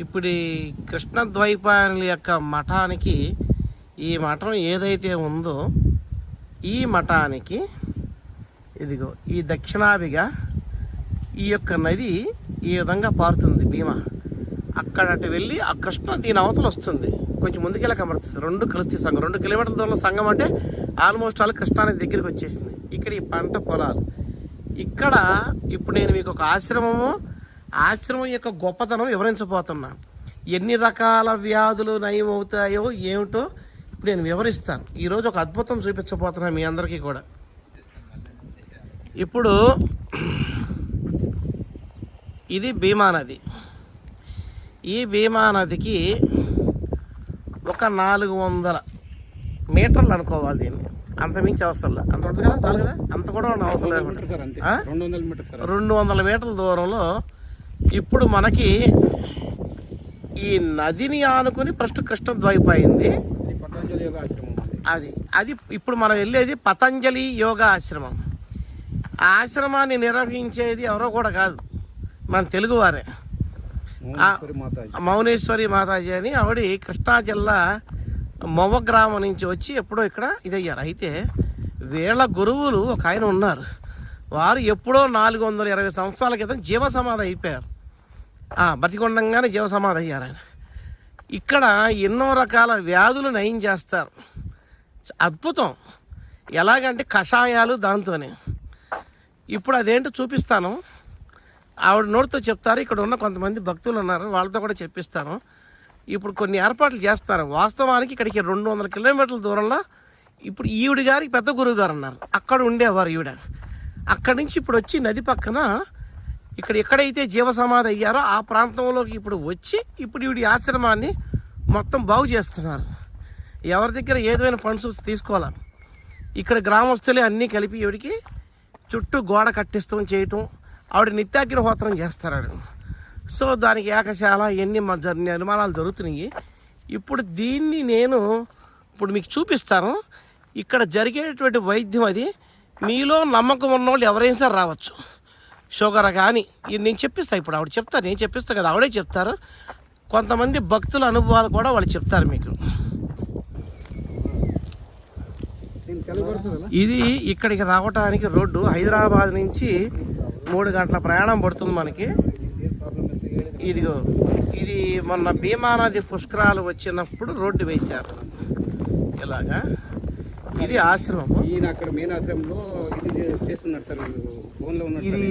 ఇప్పుడు ఈ కృష్ణ ద్వైపాయనుల యొక్క మఠానికి, ఈ మఠం ఏదైతే ఉందో ఈ మఠానికి ఇదిగో ఈ దక్షిణాభిగా ఈ యొక్క నది ఈ విధంగా పారుతుంది భీమా. అక్కడ అటు వెళ్ళి ఆ కృష్ణ దీని అవతల వస్తుంది, కొంచెం ముందుకెళ్ళి కనబడుతుంది. రెండు కలిస్తే సంఘం, 2 కిలోమీటర్ల దూరంలో సంఘం అంటే ఆల్మోస్ట్ వాళ్ళు కృష్ణా నది దగ్గరికి వచ్చేసింది. ఇక్కడ ఈ పంట పొలాలు. ఇక్కడ ఇప్పుడు నేను మీకు ఒక ఆశ్రమం యొక్క గొప్పతనం వివరించబోతున్నా. ఎన్ని రకాల వ్యాధులు నయం అవుతాయో ఏమిటో ఇప్పుడు నేను వివరిస్తాను. ఈరోజు ఒక అద్భుతం చూపించబోతున్నాను మీ అందరికీ కూడా. ఇప్పుడు ఇది భీమా నది. ఈ భీమా నదికి ఒక 400 మీటర్లు అనుకోవాలి దీన్ని, అంతమించి అవసరం లేదు. అంత ఉంటుంది కదా, చాలు కదా, అంత కూడా అవసరం లేదు. 200 మీటర్ల దూరంలో ఇప్పుడు మనకి ఈ నదిని ఆనుకుని ఫస్ట్ కృష్ణ ద్వైపాయింది. అది ఇప్పుడు మనం వెళ్ళేది పతంజలి యోగా ఆశ్రమం. ఆ ఆశ్రమాన్ని నిర్వహించేది ఎవరో కూడా కాదు, మన తెలుగువారే. మౌనేశ్వరి మాతాజీ అని ఆవిడ కృష్ణా జిల్లా మొవ్వ గ్రామం నుంచి వచ్చి ఎప్పుడో ఇక్కడ ఇదయ్యారు. అయితే వీళ్ళ గురువులు ఒక ఆయన ఉన్నారు, వారు ఎప్పుడో 420 సంవత్సరాల క్రితం జీవ సమాధి అయిపోయారు. బతికొండంగానే జీవ సమాధి అయ్యారు ఆయన. ఇక్కడ ఎన్నో రకాల వ్యాధులు నయం చేస్తారు. అద్భుతం. ఎలాగంటే కషాయాలు దాంతోనే. ఇప్పుడు అదేంటో చూపిస్తాను, ఆవిడ నోటితో చెప్తారు. ఇక్కడ ఉన్న కొంతమంది భక్తులు ఉన్నారు, వాళ్ళతో కూడా చెప్పిస్తాను. ఇప్పుడు కొన్ని ఏర్పాట్లు చేస్తారు. వాస్తవానికి ఇక్కడికి 200 కిలోమీటర్ల దూరంలో ఇప్పుడు ఈవిడ గారికి పెద్ద గురువు గారు ఉన్నారు, అక్కడ ఉండేవారు ఈవిడ. అక్కడి నుంచి ఇప్పుడు వచ్చి నది పక్కన ఇక్కడ ఎక్కడైతే జీవ సమాధి అయ్యారో ఆ ప్రాంతంలోకి ఇప్పుడు వచ్చి ఇప్పుడు ఈవిడ ఆశ్రమాన్ని మొత్తం బాగు చేస్తున్నారు. ఎవరి దగ్గర ఏదైనా ఫండ్స్ తీసుకోవాలా, ఇక్కడ గ్రామస్తులే అన్నీ కలిపి ఈవిడికి చుట్టూ గోడ కట్టిస్తాం చేయటం. ఆవిడ నిత్యాగ్నిహోత్రం చేస్తారు. సో దానికి ఏకశాల ఎన్ని నిర్మాణాలు జరుగుతున్నాయి. ఇప్పుడు దీన్ని నేను ఇప్పుడు మీకు చూపిస్తాను. ఇక్కడ జరిగేటువంటి వైద్యం అది మీలో నమ్మకం ఉన్నవాళ్ళు ఎవరైనా సరే రావచ్చు. షుగర్ కానీ ఇది నేను చెప్పిస్తాను. ఇప్పుడు ఆవిడ చెప్తారు, నేను చెప్పిస్తాను కదా, ఆవిడే చెప్తారు. కొంతమంది భక్తుల అనుభవాలు కూడా వాళ్ళు చెప్తారు మీకు. ఇది ఇక్కడికి రావడానికి రోడ్డు హైదరాబాద్ నుంచి 3 గంటల ప్రయాణం పడుతుంది మనకి. ఇదిగో ఇది మొన్న భీమా నది పుష్కరాలు వచ్చినప్పుడు రోడ్డు వేశారు ఇలాగా. ఇది ఆశ్రమం. ఈయన అక్కడ మెయిన్ ఆశ్రమంలో ఇది చేస్తున్నారు సార్. ఇది